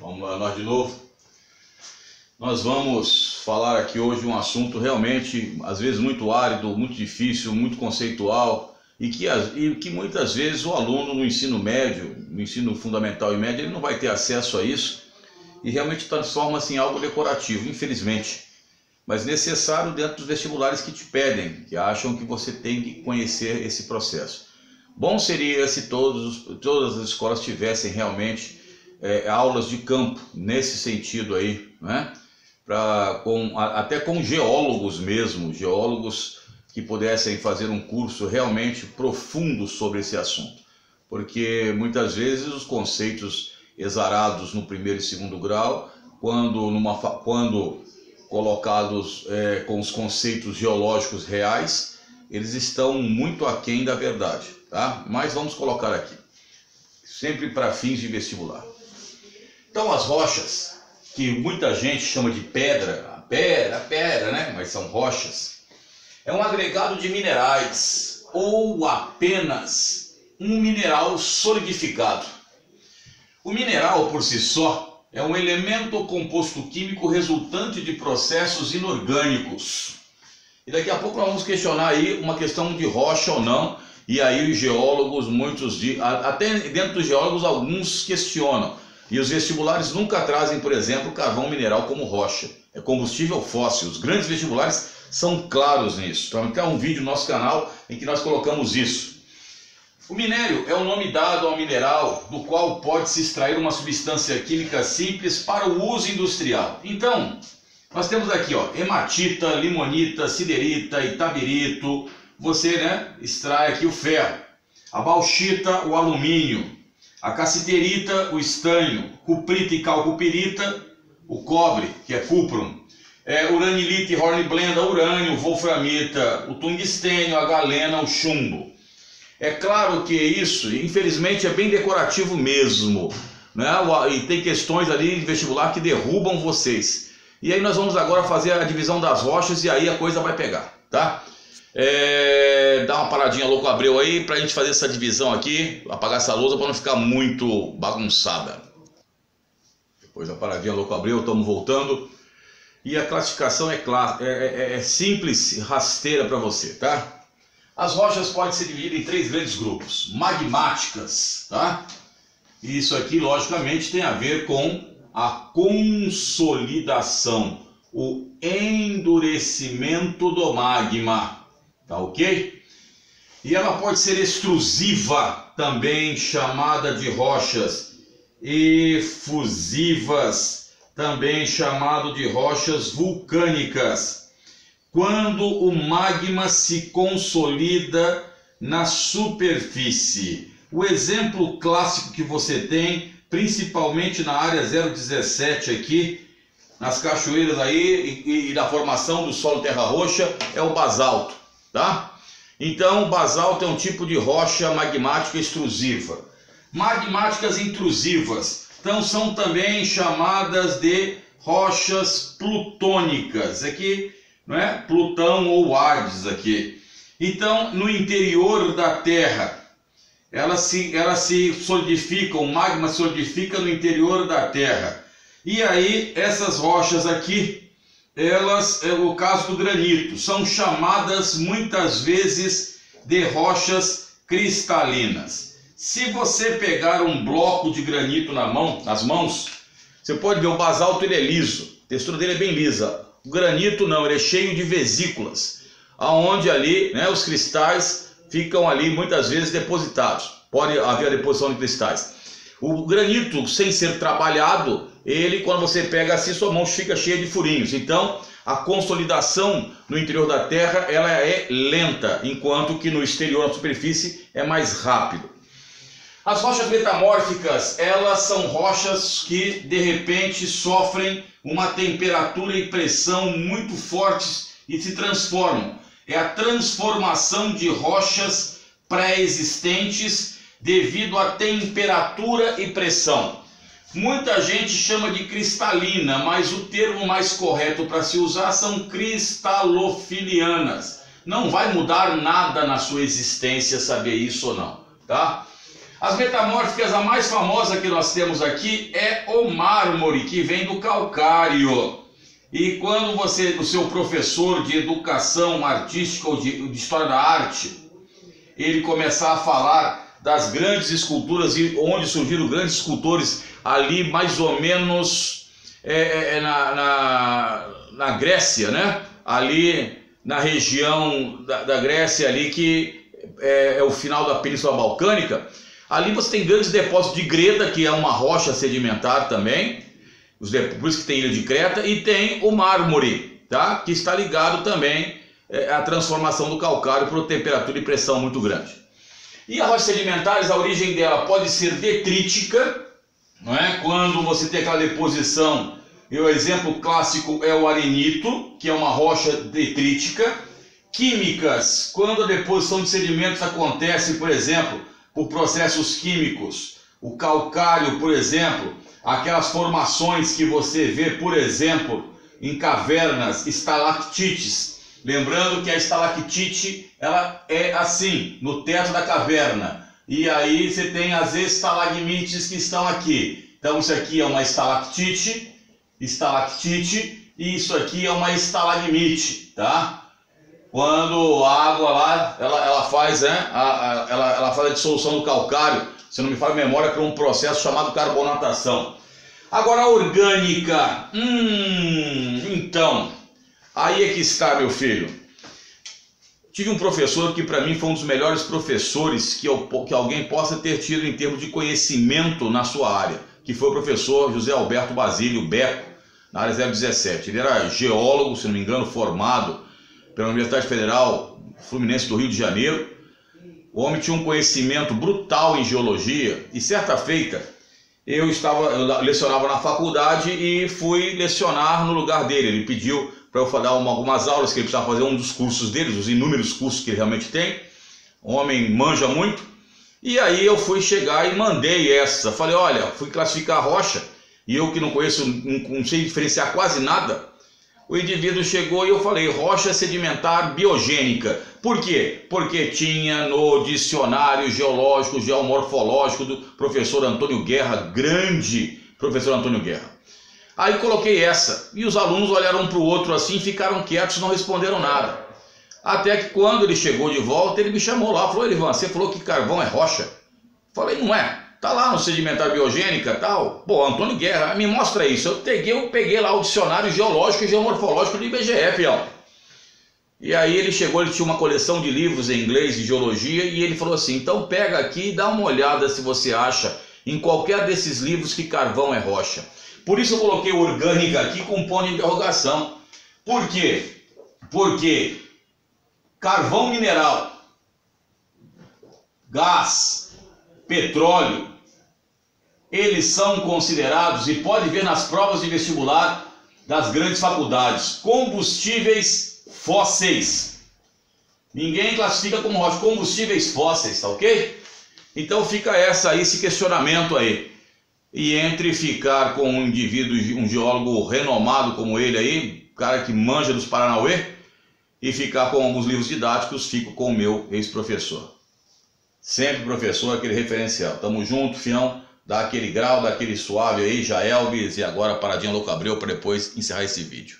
Vamos lá, nós de novo. Nós vamos falar aqui hoje um assunto realmente, às vezes, muito árido, muito difícil, muito conceitual e que muitas vezes o aluno no ensino médio, no ensino fundamental e médio, ele não vai ter acesso a isso e realmente transforma-se em algo decorativo, infelizmente, mas necessário dentro dos vestibulares que te pedem, que acham que você tem que conhecer esse processo. Bom seria se todas as escolas tivessem realmente aulas de campo nesse sentido aí, né? Até com geólogos mesmo, geólogos que pudessem fazer um curso realmente profundo sobre esse assunto, porque muitas vezes os conceitos exarados no primeiro e segundo grau, quando colocados com os conceitos geológicos reais, eles estão muito aquém da verdade, tá? Mas vamos colocar aqui, sempre para fins de vestibular. Então as rochas, que muita gente chama de pedra, né? Mas são rochas, é um agregado de minerais ou apenas um mineral solidificado. O mineral por si só é um elemento ou composto químico resultante de processos inorgânicos. E daqui a pouco nós vamos questionar aí uma questão de rocha ou não, e aí os geólogos, até dentro dos geólogos alguns questionam. E os vestibulares nunca trazem, por exemplo, carvão mineral como rocha. É combustível fóssil. Os grandes vestibulares são claros nisso. Então, tem um vídeo no nosso canal em que nós colocamos isso. O minério é o nome dado ao mineral do qual pode-se extrair uma substância química simples para o uso industrial. Então, nós temos aqui, ó, hematita, limonita, siderita, itabirito. Você, né, extrai aqui o ferro. A bauxita, o alumínio. A cassiterita, o estanho, cuprita e calcopirita, o cobre, que é cuprum, uranilita e hornblenda, urânio, wolframita, o tungstênio, a galena, o chumbo. É claro que isso, infelizmente, é bem decorativo mesmo, né? E tem questões ali de vestibular que derrubam vocês. E aí nós vamos agora fazer a divisão das rochas e aí a coisa vai pegar, tá? Dá uma paradinha louco Abreu aí pra gente fazer essa divisão aqui, apagar essa lousa para não ficar muito bagunçada. Depois da paradinha louco Abreu, estamos voltando. E a classificação é simples e rasteira para você, tá? As rochas podem ser divididas em três grandes grupos: magmáticas, tá? E isso aqui logicamente tem a ver com a consolidação, o endurecimento do magma. Tá ok? E ela pode ser extrusiva, também chamada de rochas efusivas, também chamado de rochas vulcânicas, quando o magma se consolida na superfície. O exemplo clássico que você tem, principalmente na área 017 aqui, nas cachoeiras aí e da formação do solo terra roxa, é o basalto. Tá? Então, o basalto é um tipo de rocha magmática extrusiva. Magmáticas intrusivas, então, são também chamadas de rochas plutônicas. Aqui, não é? Plutão ou Hades aqui. Então, no interior da Terra, elas se solidificam, o magma se solidifica no interior da Terra. E aí, essas rochas aqui, elas, é o caso do granito, são chamadas muitas vezes de rochas cristalinas. Se você pegar um bloco de granito nas mãos, você pode ver o basalto, ele é liso, a textura dele é bem lisa. O granito não, ele é cheio de vesículas, aonde ali, né, os cristais ficam ali muitas vezes depositados. Pode haver a deposição de cristais. O granito, sem ser trabalhado, ele, quando você pega assim, sua mão fica cheia de furinhos. Então, a consolidação no interior da Terra, ela é lenta, enquanto que no exterior, na superfície, é mais rápido. As rochas metamórficas, elas são rochas que, de repente, sofrem uma temperatura e pressão muito fortes e se transformam. É a transformação de rochas pré-existentes devido à temperatura e pressão. Muita gente chama de cristalina, mas o termo mais correto para se usar são cristalofilianas. Não vai mudar nada na sua existência saber isso ou não, tá? As metamórficas, a mais famosa que nós temos aqui é o mármore, que vem do calcário. E quando o seu professor de educação artística ou de história da arte, ele começar a falar das grandes esculturas e onde surgiram grandes escultores ali mais ou menos na Grécia, né? Ali na região da Grécia ali que é o final da Península Balcânica. Ali você tem grandes depósitos de greda, que é uma rocha sedimentar também, por isso que tem Ilha de Creta, e tem o mármore, tá? Que está ligado também à transformação do calcário por temperatura e pressão muito grande. E as rochas sedimentares, a origem dela pode ser detrítica, não é? Quando você tem aquela deposição, e o exemplo clássico é o arenito, que é uma rocha detrítica. Químicas, quando a deposição de sedimentos acontece, por exemplo, por processos químicos, o calcário, por exemplo, aquelas formações que você vê, por exemplo, em cavernas, estalactites. Lembrando que a estalactite, ela é assim, no teto da caverna. E aí você tem as estalagmites que estão aqui. Então isso aqui é uma estalactite, e isso aqui é uma estalagmite, tá? Quando a água lá, ela faz, né? Ela faz a dissolução do calcário, se não me falha a memória, por um processo chamado carbonatação. Agora a orgânica, então, aí é que está, meu filho. Tive um professor que para mim foi um dos melhores professores que alguém possa ter tido em termos de conhecimento na sua área, que foi o professor José Alberto Basílio Beco, na área 017. Ele era geólogo, se não me engano, formado pela Universidade Federal Fluminense do Rio de Janeiro. O homem tinha um conhecimento brutal em geologia, e certa feita eu lecionava na faculdade e fui lecionar no lugar dele. Ele pediu para eu dar algumas aulas que ele precisava fazer, um dos cursos dele, os inúmeros cursos que ele realmente tem. O homem manja muito. E aí eu fui chegar e mandei essa. Falei, olha, fui classificar a rocha, e eu que não conheço, não sei diferenciar quase nada. O indivíduo chegou e eu falei, rocha sedimentar biogênica. Por quê? Porque tinha no dicionário geológico, geomorfológico do professor Antônio Guerra, grande professor Antônio Guerra. Aí coloquei essa, e os alunos olharam um para o outro assim, ficaram quietos, não responderam nada. Até que quando ele chegou de volta, ele me chamou lá, falou, Elivan, você falou que carvão é rocha? Falei, não é. Tá lá no sedimentar biogênica e tal. Pô, Antônio Guerra, me mostra isso. Eu peguei lá o dicionário geológico e geomorfológico do IBGE, fiel. E aí ele chegou, ele tinha uma coleção de livros em inglês de geologia, e ele falou assim, então pega aqui e dá uma olhada se você acha em qualquer desses livros que carvão é rocha. Por isso eu coloquei orgânica aqui com um ponto de interrogação. Por quê? Porque carvão mineral, gás, petróleo, eles são considerados, e pode ver nas provas de vestibular das grandes faculdades, combustíveis fósseis. Ninguém classifica como rocha, combustíveis fósseis, tá ok? Então fica esse questionamento aí. E entre ficar com um indivíduo, um geólogo renomado como ele aí, cara que manja dos Paranauê, e ficar com alguns livros didáticos, fico com o meu ex-professor. Sempre professor, aquele referencial. Tamo junto, fião. Dá aquele grau, dá aquele suave aí, Jaelbis, e agora paradinha louca Abreu para depois encerrar esse vídeo.